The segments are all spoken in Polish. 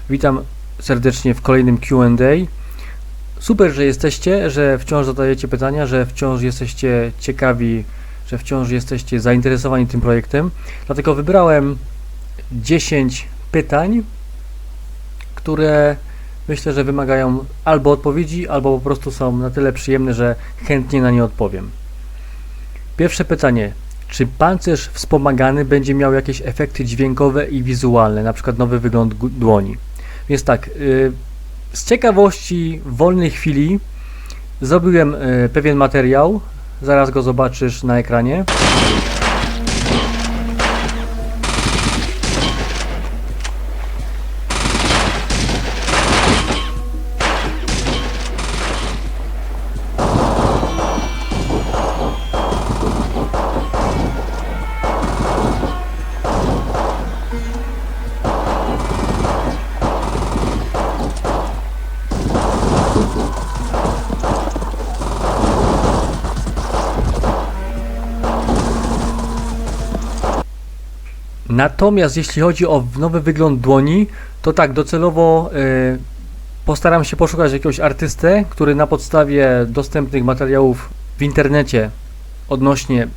Witam serdecznie w kolejnym Q&A. Super, że jesteście, że wciąż zadajecie pytania, że wciąż jesteście ciekawi, że wciąż jesteście zainteresowani tym projektem. Dlatego wybrałem 10 pytań, które myślę, że wymagają albo odpowiedzi, albo po prostu są na tyle przyjemne, że chętnie na nie odpowiem. Pierwsze pytanie. Czy pancerz wspomagany będzie miał jakieś efekty dźwiękowe i wizualne, na przykład nowy wygląd dłoni? Więc tak, z ciekawości w wolnej chwili zrobiłem pewien materiał, zaraz go zobaczysz na ekranie. Natomiast jeśli chodzi o nowy wygląd dłoni, to tak, docelowo postaram się poszukać jakiegoś artystę, który na podstawie dostępnych materiałów w internecie odnośnie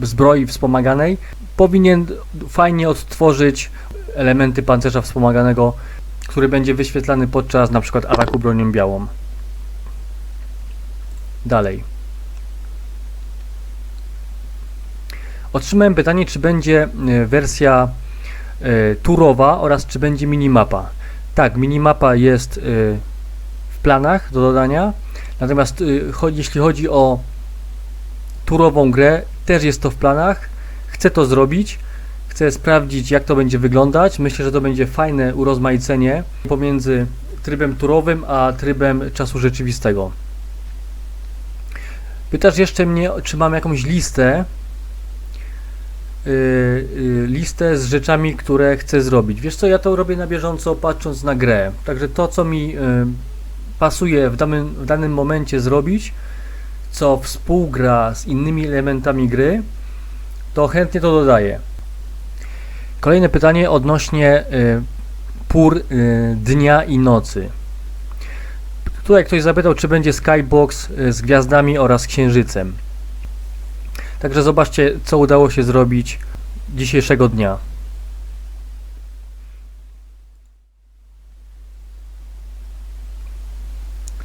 zbroi wspomaganej powinien fajnie odtworzyć elementy pancerza wspomaganego, który będzie wyświetlany podczas na przykład ataku bronią białą. Dalej. Otrzymałem pytanie, czy będzie wersja turowa oraz czy będzie minimapa. Tak, minimapa jest w planach do dodania, natomiast jeśli chodzi o turową grę, też jest to w planach. Chcę to zrobić, chcę sprawdzić, jak to będzie wyglądać. Myślę, że to będzie fajne urozmaicenie pomiędzy trybem turowym a trybem czasu rzeczywistego. Pytasz jeszcze mnie, czy mam jakąś listę z rzeczami, które chcę zrobić. Wiesz co, ja to robię na bieżąco, patrząc na grę. Także to, co mi pasuje w danym momencie zrobić, co współgra z innymi elementami gry, to chętnie to dodaję. Kolejne pytanie odnośnie pór dnia i nocy. Tutaj ktoś zapytał, czy będzie skybox z gwiazdami oraz księżycem. Także zobaczcie, co udało się zrobić dzisiejszego dnia.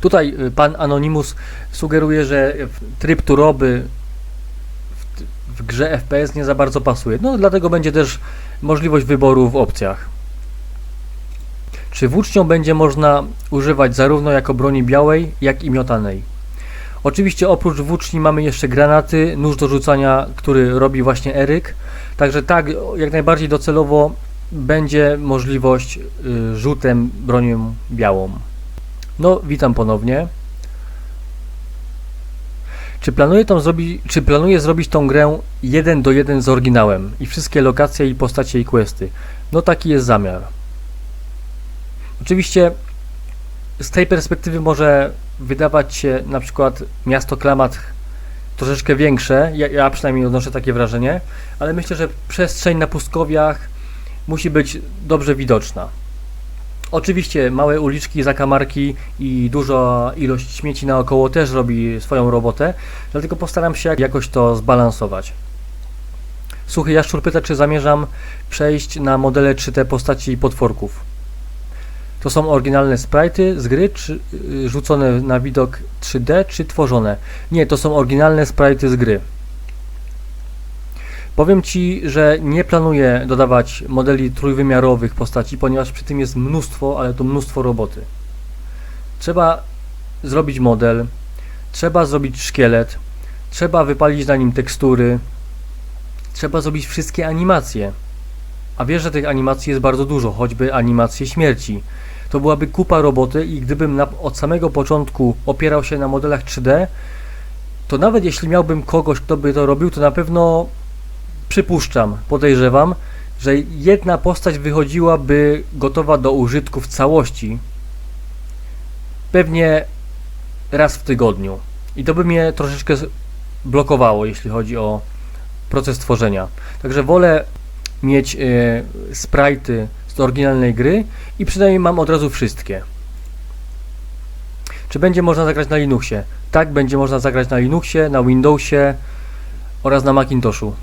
Tutaj pan Anonymous sugeruje, że tryb turowy w grze FPS nie za bardzo pasuje. No dlatego będzie też możliwość wyboru w opcjach. Czy włócznią będzie można używać zarówno jako broni białej, jak i miotanej? Oczywiście oprócz włóczni mamy jeszcze granaty, nóż do rzucania, który robi właśnie Eryk. Także tak, jak najbardziej docelowo będzie możliwość rzutem bronią białą. No, witam ponownie. Czy planuję zrobić tą grę 1:1 z oryginałem i wszystkie lokacje i postacie i questy? No taki jest zamiar. Oczywiście z tej perspektywy może wydawać się na przykład miasto Klamath troszeczkę większe, ja przynajmniej odnoszę takie wrażenie, ale myślę, że przestrzeń na pustkowiach musi być dobrze widoczna. Oczywiście małe uliczki, zakamarki i duża ilość śmieci naokoło też robi swoją robotę, dlatego postaram się jakoś to zbalansować. Suchy Jaszczur pyta, czy zamierzam przejść na modele 3D postaci i potworków. To są oryginalne sprite'y z gry, czy rzucone na widok 3D, czy tworzone? Nie, to są oryginalne sprite'y z gry. Powiem Ci, że nie planuję dodawać modeli trójwymiarowych postaci, ponieważ przy tym jest mnóstwo, ale to mnóstwo roboty. Trzeba zrobić model, trzeba zrobić szkielet, trzeba wypalić na nim tekstury, trzeba zrobić wszystkie animacje. A wiesz, że tych animacji jest bardzo dużo, choćby animacje śmierci. To byłaby kupa roboty i gdybym od samego początku opierał się na modelach 3D, to nawet jeśli miałbym kogoś, kto by to robił, to na pewno podejrzewam, że jedna postać wychodziłaby gotowa do użytku w całości pewnie raz w tygodniu. I to by mnie troszeczkę blokowało, jeśli chodzi o proces tworzenia. Także wolę mieć sprite'y z oryginalnej gry i przynajmniej mam od razu wszystkie. Czy będzie można zagrać na Linuxie? Tak, będzie można zagrać na Linuxie, na Windowsie oraz na Macintoshu.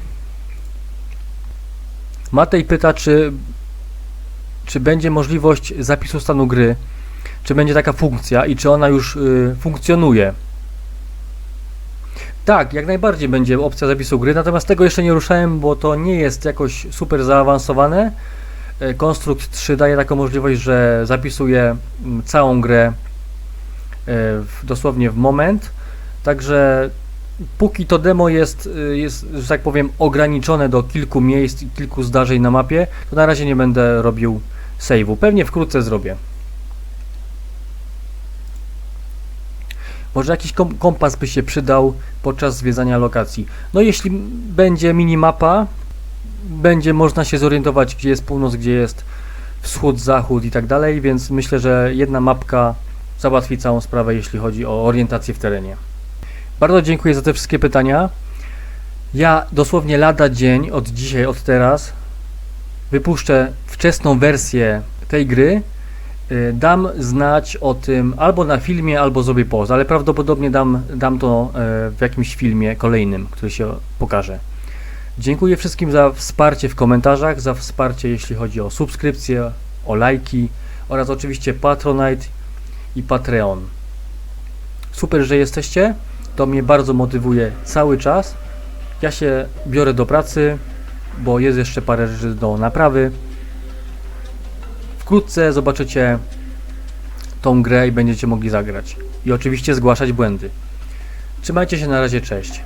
Matej pyta, czy będzie możliwość zapisu stanu gry, czy będzie taka funkcja i czy ona już funkcjonuje. Tak, jak najbardziej będzie opcja zapisu gry, natomiast tego jeszcze nie ruszałem, bo to nie jest jakoś super zaawansowane. Construct 3 daje taką możliwość, że zapisuje całą grę dosłownie w moment, także póki to demo jest, że tak powiem, ograniczone do kilku miejsc i kilku zdarzeń na mapie, to na razie nie będę robił save'u. Pewnie wkrótce zrobię. Może jakiś kompas by się przydał podczas zwiedzania lokacji. No jeśli będzie minimapa, będzie można się zorientować, gdzie jest północ, gdzie jest wschód, zachód i tak dalej, więc myślę, że jedna mapka załatwi całą sprawę, jeśli chodzi o orientację w terenie. Bardzo dziękuję za te wszystkie pytania. Ja dosłownie lada dzień, od dzisiaj, od teraz, wypuszczę wczesną wersję tej gry. Dam znać o tym albo na filmie, albo zrobię post, ale prawdopodobnie dam to w jakimś filmie kolejnym, który się pokaże. Dziękuję wszystkim za wsparcie w komentarzach, za wsparcie jeśli chodzi o subskrypcje, o lajki oraz oczywiście Patronite i Patreon. Super, że jesteście, to mnie bardzo motywuje cały czas. Ja się biorę do pracy, bo jest jeszcze parę rzeczy do naprawy. Wkrótce zobaczycie tą grę i będziecie mogli zagrać. I oczywiście zgłaszać błędy. Trzymajcie się, na razie, cześć.